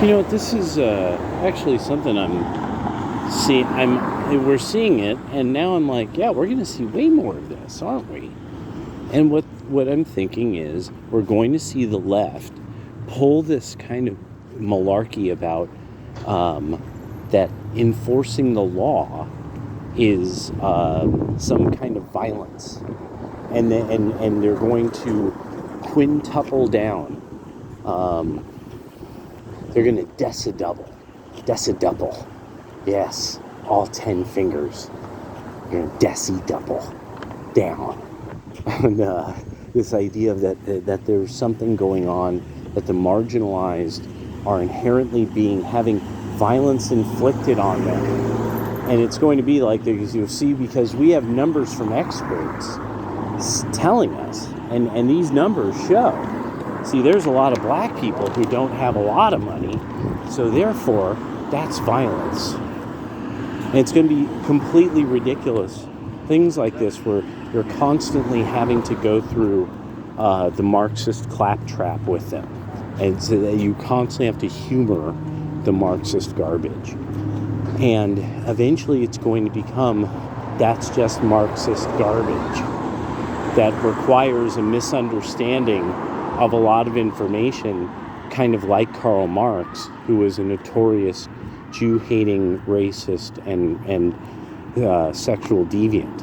This is actually something we're seeing it, and now I'm like, yeah, we're going to see way more of this, aren't we? And what I'm thinking is we're going to see the left pull this kind of malarkey about that enforcing the law is some kind of violence, and they're going to quintuple down. They're going to deciduple. Yes, all 10 fingers. You're going to deciduple down on this idea of that there's something going on, that the marginalized are inherently having violence inflicted on them. And it's going to be like, you'll see, because we have numbers from experts telling us, and these numbers show. See, there's a lot of black people who don't have a lot of money, so therefore, that's violence. And it's going to be completely ridiculous. Things like this where you're constantly having to go through the Marxist claptrap with them. And so that you constantly have to humor the Marxist garbage. And eventually it's going to become, that's just Marxist garbage that requires a misunderstanding of a lot of information, kind of like Karl Marx, who was a notorious Jew-hating racist and sexual deviant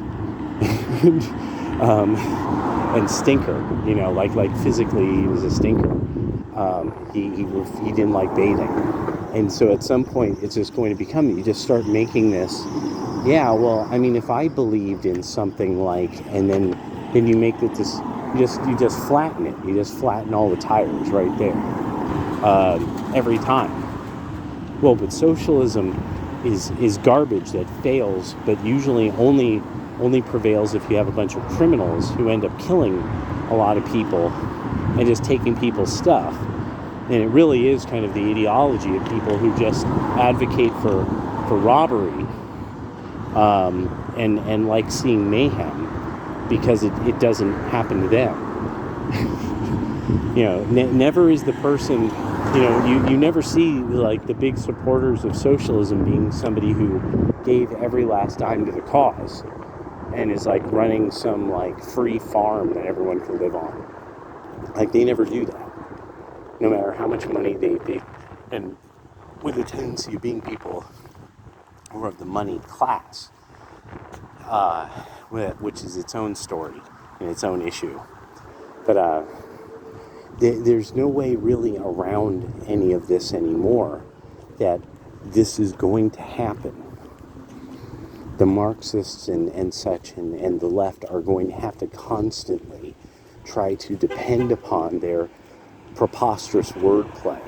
and stinker. Like physically he was a stinker. He didn't like bathing, and so at some point it's just going to become, you just start making this. Yeah, well, I mean, if I believed in something like, and then you make it this. You just flatten it. You just flatten all the tires right there every time. Well, but socialism is garbage that fails, but usually only prevails if you have a bunch of criminals who end up killing a lot of people and just taking people's stuff. And it really is kind of the ideology of people who just advocate for robbery and like seeing mayhem, because it doesn't happen to them. Never is the person, you never see like the big supporters of socialism being somebody who gave every last dime to the cause and is like running some like free farm that everyone can live on. Like, they never do that. No matter how much money they and with a tendency of being people who are of the money class, which is its own story and its own issue. But there's no way really around any of this anymore, that this is going to happen. The Marxists and such and the left are going to have to constantly try to depend upon their preposterous wordplay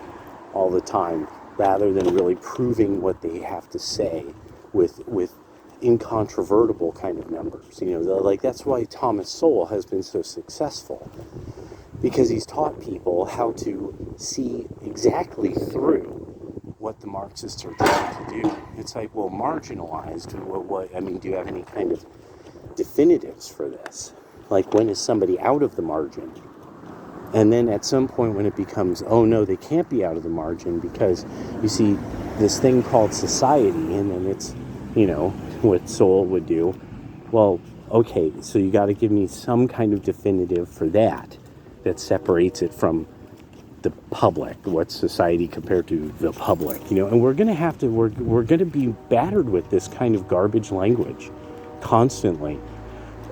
all the time, rather than really proving what they have to say with incontrovertible kind of numbers. Like, that's why Thomas Sowell has been so successful, because he's taught people how to see exactly through what the Marxists are trying to do. It's like, well, marginalized, what I mean, do you have any kind of definitives for this? Like, when is somebody out of the margin? And then at some point when it becomes, oh no, they can't be out of the margin, because you see this thing called society, and then it's, what Sowell would do. Well, okay, so you got to give me some kind of definitive for that separates it from the public. What's society compared to the public? And we're going to have to, we're going to be battered with this kind of garbage language constantly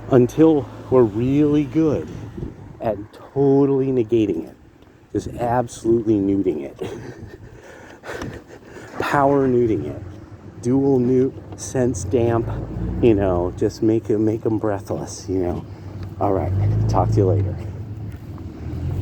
until we're really good at totally negating it, just absolutely nuding it, power nuding it, dual newt, sense damp, just make them breathless. All right, talk to you later.